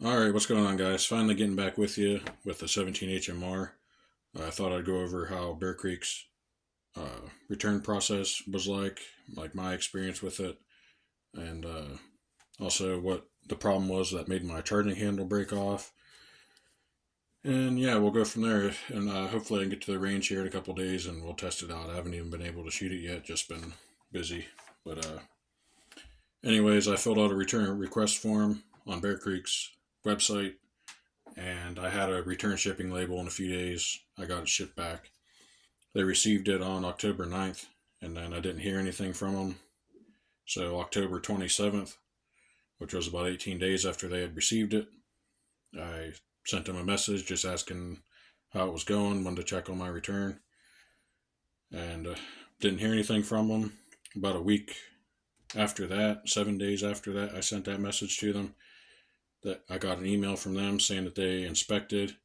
Alright, what's going on, guys? Finally getting back with you with the 17 HMR. I thought I'd go over how Bear Creek's return process was like my experience with it, and also what the problem was that made my charging handle break off. And yeah, we'll go from there, and hopefully I can get to the range here in a couple days and we'll test it out. I haven't even been able to shoot it yet, just been busy. But anyways, I filled out a return request form on Bear Creek's website, and I had a return shipping label in a few days. I got it shipped back. They received it on October 9th, and then I didn't hear anything from them. So October 27th, which was about 18 days after they had received it, I sent them a message just asking how it was going, wanted to check on my return, and didn't hear anything from them. About a week after that, 7 days after that, I sent that message to them. That I got an email from them saying that they inspected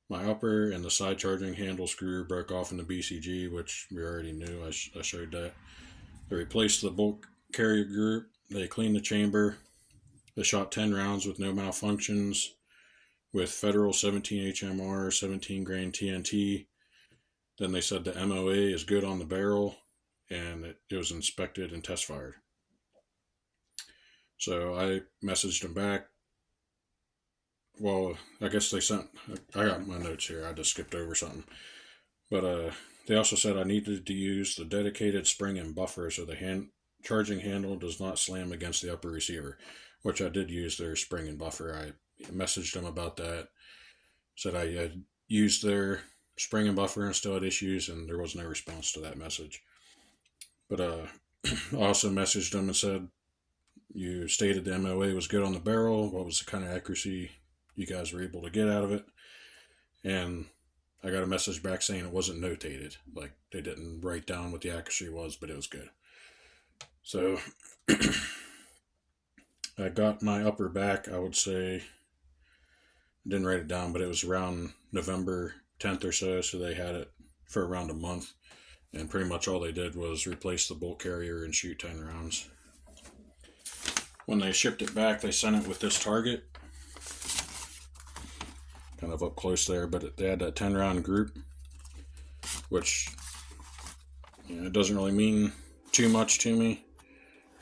my upper and the side charging handle screw broke off in the BCG, which we already knew. I showed that. They replaced the bolt carrier group. They cleaned the chamber. They shot 10 rounds with no malfunctions with Federal 17 HMR, 17 grain TNT. Then they said the MOA is good on the barrel, and it was inspected and test fired. So I messaged them back. Well, I guess they sent. I got my notes here. I just skipped over something. But they also said I needed to use the dedicated spring and buffer so the charging handle does not slam against the upper receiver, which I did use their spring and buffer. I messaged them about that. Said I had used their spring and buffer and still had issues, and there was no response to that message. But I also messaged them and said, you stated the MOA was good on the barrel. What was the kind of accuracy you guys were able to get out of it? And I got a message back saying it wasn't notated. Like, they didn't write down what the accuracy was, but it was good. So I got my upper back, I would say. I didn't write it down, but it was around November 10th or so. So they had it for around a month. And pretty much all they did was replace the bolt carrier and shoot 10 rounds. When they shipped it back, they sent it with this target. Kind of up close there, but they had that 10 round group, which it doesn't really mean too much to me.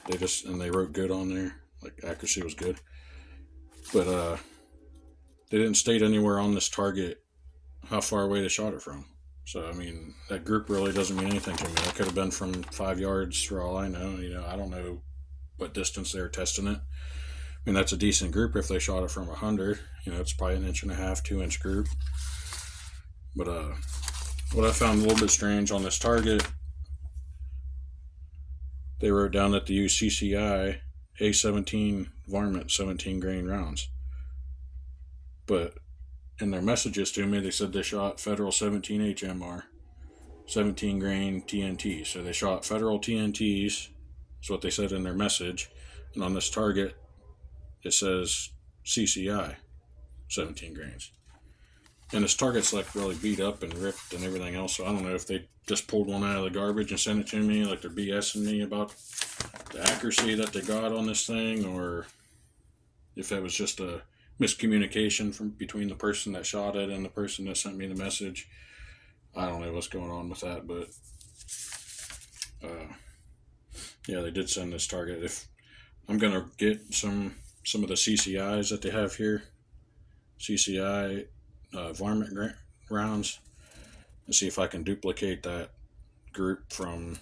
They wrote good on there, like accuracy was good, but they didn't state anywhere on this target how far away they shot it from. So I mean, that group really doesn't mean anything to me. That could have been from 5 yards for all I know. I don't know what distance they were testing it. I mean, that's a decent group if they shot it from 100. It's probably an 1.5 inch, 2 inch group. But what I found a little bit strange on this target, they wrote down that they use CCI A17 varmint 17 grain rounds. But in their messages to me, they said they shot Federal 17 HMR 17 grain TNT. So they shot Federal TNTs. That's what they said in their message. And on this target, it says CCI 17 grains. And this target's like really beat up and ripped and everything else. So I don't know if they just pulled one out of the garbage and sent it to me, like they're BSing me about the accuracy that they got on this thing, or if it was just a miscommunication between the person that shot it and the person that sent me the message. I don't know what's going on with that, but yeah, they did send this target. If I'm gonna get some of the CCIs that they have here, CCI varmint rounds, and see if I can duplicate that group from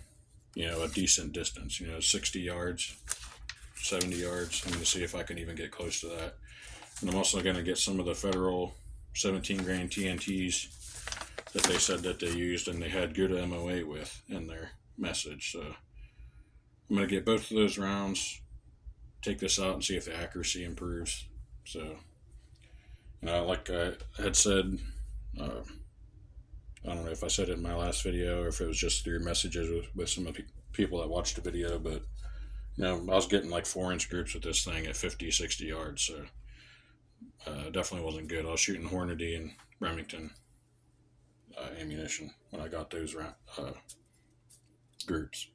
a decent distance, 60 yards, 70 yards. I'm going to see if I can even get close to that. And I'm also going to get some of the Federal 17 grain TNTs that they said that they used and they had good MOA with in their message. So I'm going to get both of those rounds, take this out and see if the accuracy improves. So, like I had said, I don't know if I said it in my last video or if it was just through messages with some of the people that watched the video, but I was getting like 4 inch groups with this thing at 50, 60 yards, so definitely wasn't good. I was shooting Hornady and Remington ammunition when I got those groups.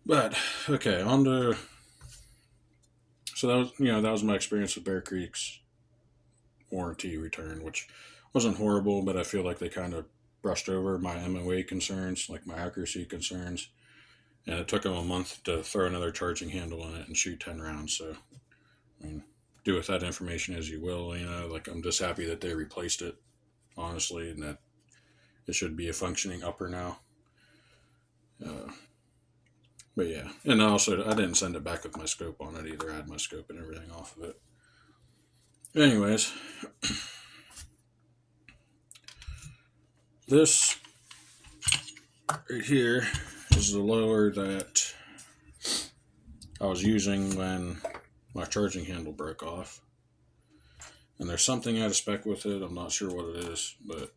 But okay, on to so that was my experience with Bear Creeks. warranty return, which wasn't horrible, but I feel like they kind of brushed over my MOA concerns, like my accuracy concerns. And it took them a month to throw another charging handle in it and shoot 10 rounds. So, I mean, do with that information as you will. Like, I'm just happy that they replaced it, honestly, and that it should be a functioning upper now. But yeah, and also I didn't send it back with my scope on it either. I had my scope and everything off of it. Anyways, this right here is the lower that I was using when my charging handle broke off. And there's something out of spec with it. I'm not sure what it is, but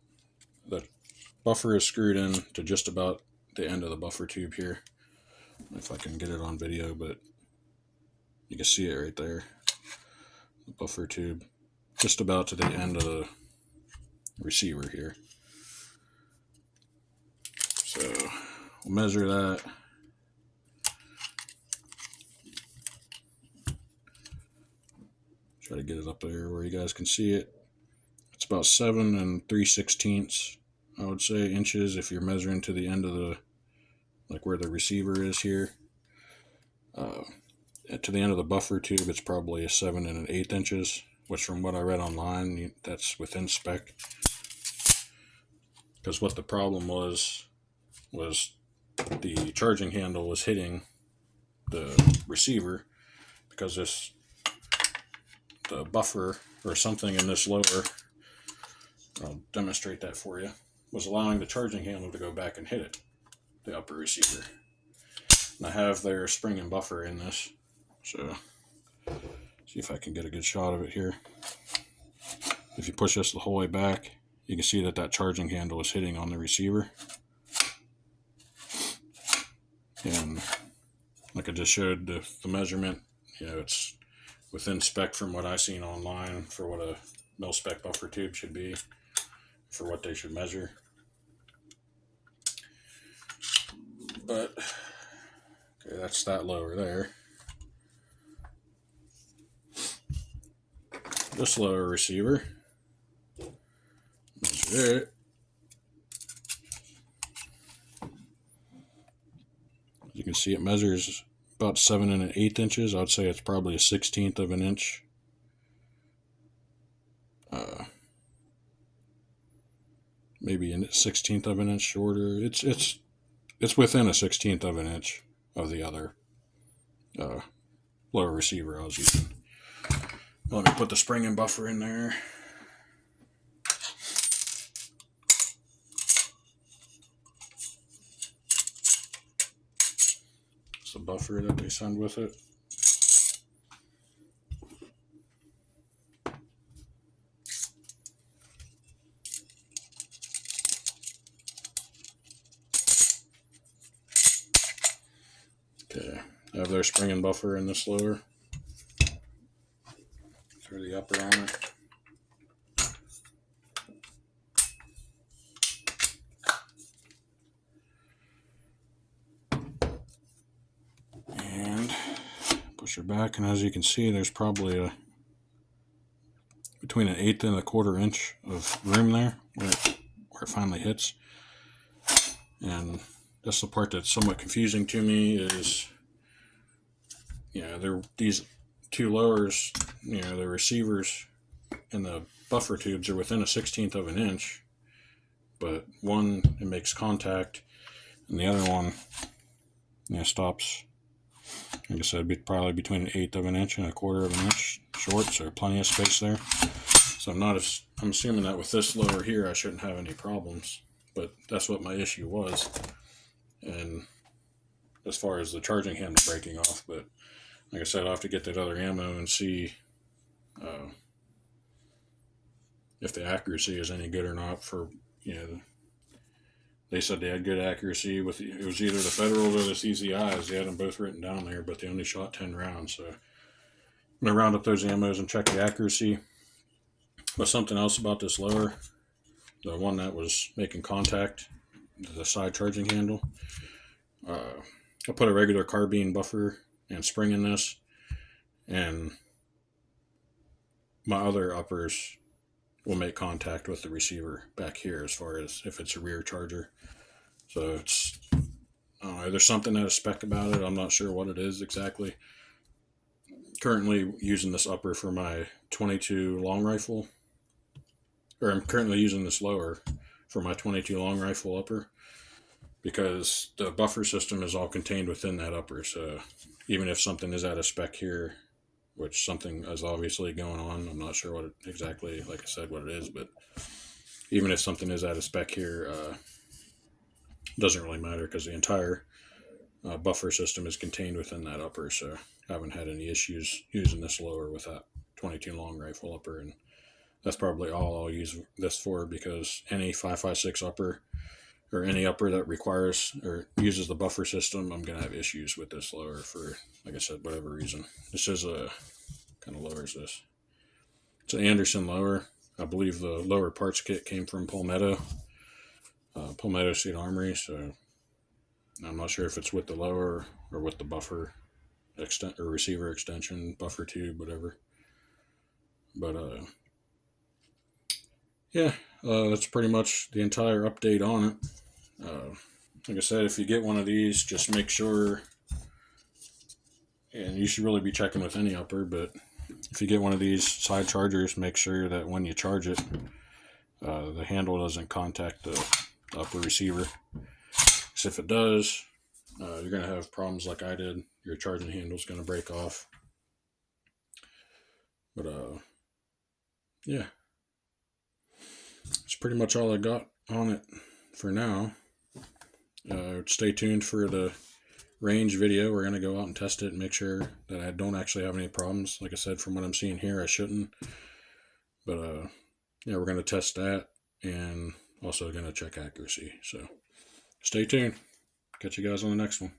the buffer is screwed in to just about the end of the buffer tube here. If I can get it on video, but you can see it right there. The buffer tube, just about to the end of the receiver here. So we'll measure that. Try to get it up there where you guys can see it. It's about 7 3/16, I would say, inches if you're measuring to the end of the, like where the receiver is here. To the end of the buffer tube, it's probably a 7 1/8 inches, which from what I read online, that's within spec. Because what the problem was the charging handle was hitting the receiver because the buffer or something in this lower, I'll demonstrate that for you, was allowing the charging handle to go back and hit it, the upper receiver. And I have their spring and buffer in this, so see if I can get a good shot of it here. If you push this the whole way back, you can see that charging handle is hitting on the receiver. And like I just showed the measurement, it's within spec from what I've seen online for what a mil-spec buffer tube should be, for what they should measure. But, okay, that's that lower there. This lower receiver, measure it. You can see it measures about 7 1/8 inches. I'd say it's probably a 1/16 of an inch. Maybe a 1/16 of an inch shorter. It's within a 1/16 of an inch of the other lower receiver I was using. Let me put the spring and buffer in there. It's the buffer that they send with it. Okay, I have their spring and buffer in this lower. Throw the upper on it. And push her back, and as you can see, there's probably between an 1/8 and a 1/4 inch of room there where it finally hits. And that's the part that's somewhat confusing to me is, these two lowers, the receivers and the buffer tubes are within a 1/16 of an inch, but one, it makes contact, and the other one, stops, like I said, probably between an 1/8 of an inch and a 1/4 of an inch short, so plenty of space there. So I'm assuming that with this lower here, I shouldn't have any problems, but that's what my issue was. And as far as the charging handle breaking off, but like I said, I'll have to get that other ammo and see if the accuracy is any good or not. For they said they had good accuracy with it was either the Federals or the CCIs. They had them both written down there, but they only shot 10 rounds. So I'm gonna round up those ammos and check the accuracy. But something else about this lower, the one that was making contact, the side charging handle, I put a regular carbine buffer and spring in this, and my other uppers will make contact with the receiver back here as far as if it's a rear charger. So it's, there's something out of spec about it. I'm not sure what it is exactly. Currently using this upper for my 22 long rifle, or I'm currently using this lower for my 22 long rifle upper, because the buffer system is all contained within that upper. So even if something is out of spec here, which something is obviously going on, I'm not sure what it exactly, like I said, what it is, but even if something is out of spec here, doesn't really matter because the entire buffer system is contained within that upper. So I haven't had any issues using this lower with that 22 long rifle upper, and that's probably all I'll use this for, because any 5.56 upper or any upper that requires or uses the buffer system, I'm going to have issues with this lower for, like I said, whatever reason. This is a, kind of lower is this? It's an Anderson lower. I believe the lower parts kit came from Palmetto State Armory, so I'm not sure if it's with the lower or with the buffer or receiver extension, buffer tube, whatever. But yeah, that's pretty much the entire update on it. Like I said, if you get one of these, just make sure, and you should really be checking with any upper, but if you get one of these side chargers, make sure that when you charge it, the handle doesn't contact the upper receiver. Because if it does, you're going to have problems like I did. Your charging handle's going to break off. But yeah, that's pretty much all I got on it for now. Stay tuned for the range video. We're going to go out and test it and make sure that I don't actually have any problems. Like I said, from what I'm seeing here, I shouldn't. But yeah, we're going to test that and also going to check accuracy. So stay tuned. Catch you guys on the next one.